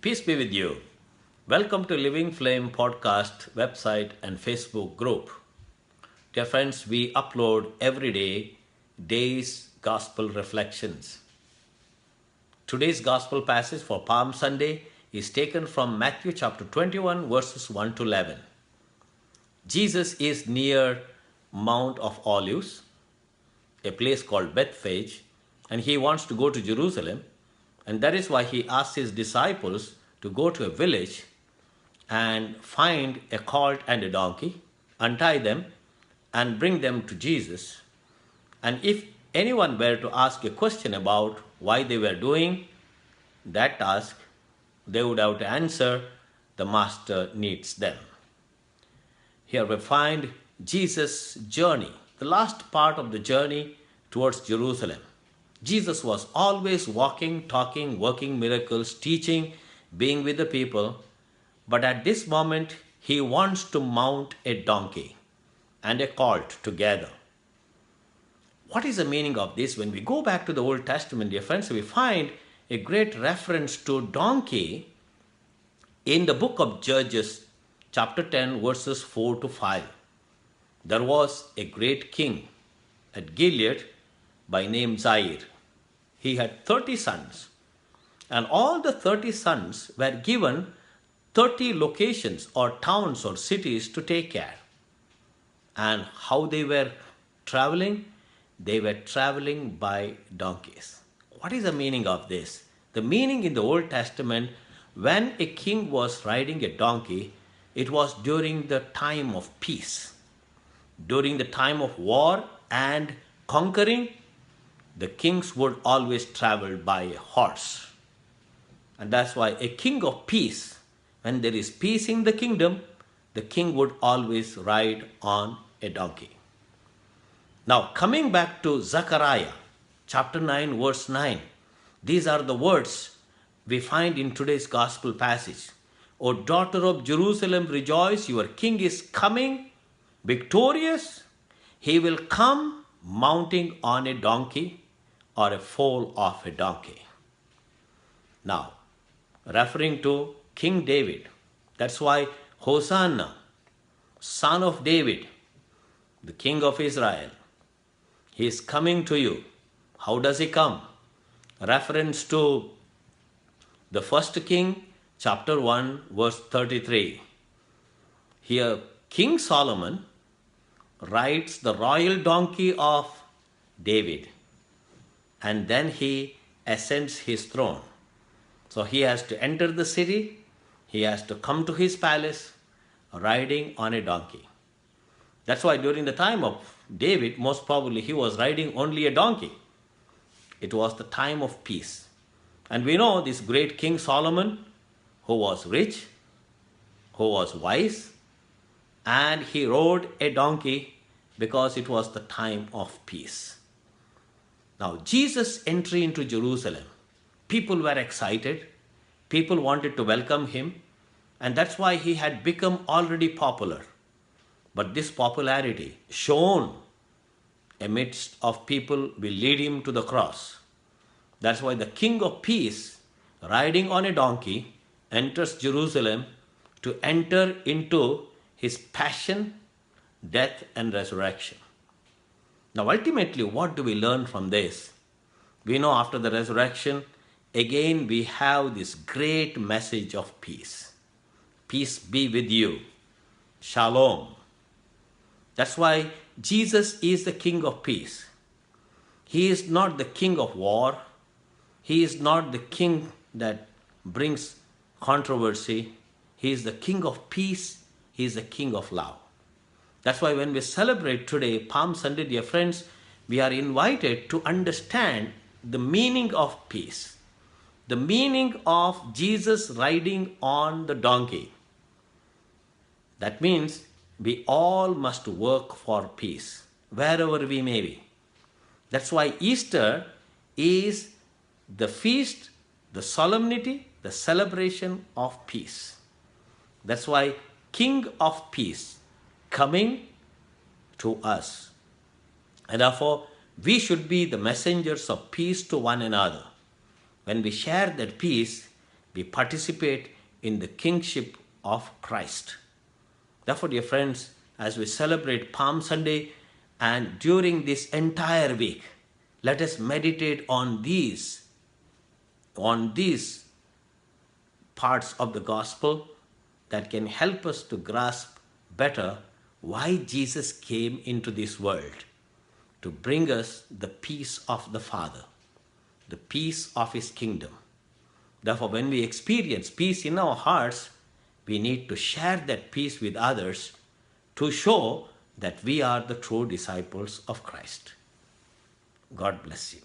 Peace be with you. Welcome to Living Flame podcast website and Facebook group. Dear friends, we upload every day day's gospel reflections. Today's gospel passage for Palm Sunday is taken from Matthew chapter 21 verses 1 to 11. Jesus is near Mount of Olives, a place called Bethphage, and he wants to go to Jerusalem. And that is why he asks his disciples to go to a village and find a colt and a donkey, untie them, and bring them to Jesus. And if anyone were to ask a question about why they were doing that task, they would have to answer, the Master needs them. Here we find Jesus' journey, the last part of the journey towards Jerusalem. Jesus was always walking, talking, working miracles, teaching, being with the people. But at this moment, he wants to mount a donkey and a colt together. What is the meaning of this? When we go back to the Old Testament, dear friends, we find a great reference to donkey in the book of Judges, chapter 10, verses 4 to 5. There was a great king at Gilead by name Zair. He had 30 sons, and all the 30 sons were given 30 locations or towns or cities to take care. And how they were traveling? They were traveling by donkeys. What is the meaning of this? The meaning in the Old Testament, when a king was riding a donkey, it was during the time of peace, during the time of war and conquering. The kings would always travel by a horse. And that's why a king of peace, when there is peace in the kingdom, the king would always ride on a donkey. Now, coming back to Zechariah, chapter 9, verse 9, these are the words we find in today's gospel passage. O daughter of Jerusalem, rejoice, your king is coming, victorious. He will come mounting on a donkey or a foal of a donkey. Now, referring to King David, that's why Hosanna, son of David, the king of Israel, he is coming to you. How does he come? Reference to the first king, chapter 1, verse 33. Here, King Solomon rides the royal donkey of David, and then he ascends his throne. So he has to enter the city, he has to come to his palace riding on a donkey. That's why during the time of David, most probably he was riding only a donkey. It was the time of peace. And we know this great King Solomon, who was rich, who was wise, and he rode a donkey because it was the time of peace. Now, Jesus' entry into Jerusalem, people were excited, people wanted to welcome him, and that's why he had become already popular. But this popularity shown amidst of people will lead him to the cross. That's why the King of Peace, riding on a donkey, enters Jerusalem to enter into his passion, death, and resurrection. Now, ultimately, what do we learn from this? We know after the resurrection, again we have this great message of peace. Peace be with you. Shalom. That's why Jesus is the King of Peace. He is not the king of war. He is not the king that brings controversy. He is the King of Peace. He is the King of Love. That's why when we celebrate today, Palm Sunday, dear friends, we are invited to understand the meaning of peace, the meaning of Jesus riding on the donkey. That means we all must work for peace, wherever we may be. That's why Easter is the feast, the solemnity, the celebration of peace. That's why King of Peace coming to us. And therefore, we should be the messengers of peace to one another. When we share that peace, We participate in the kingship of Christ. Therefore, dear friends, as we celebrate Palm Sunday and during this entire week, let us meditate on these parts of the gospel that can help us to grasp better why Jesus came into this world to bring us the peace of the Father, the peace of His kingdom. Therefore, when we experience peace in our hearts, we need to share that peace with others to show that we are the true disciples of Christ. God bless you.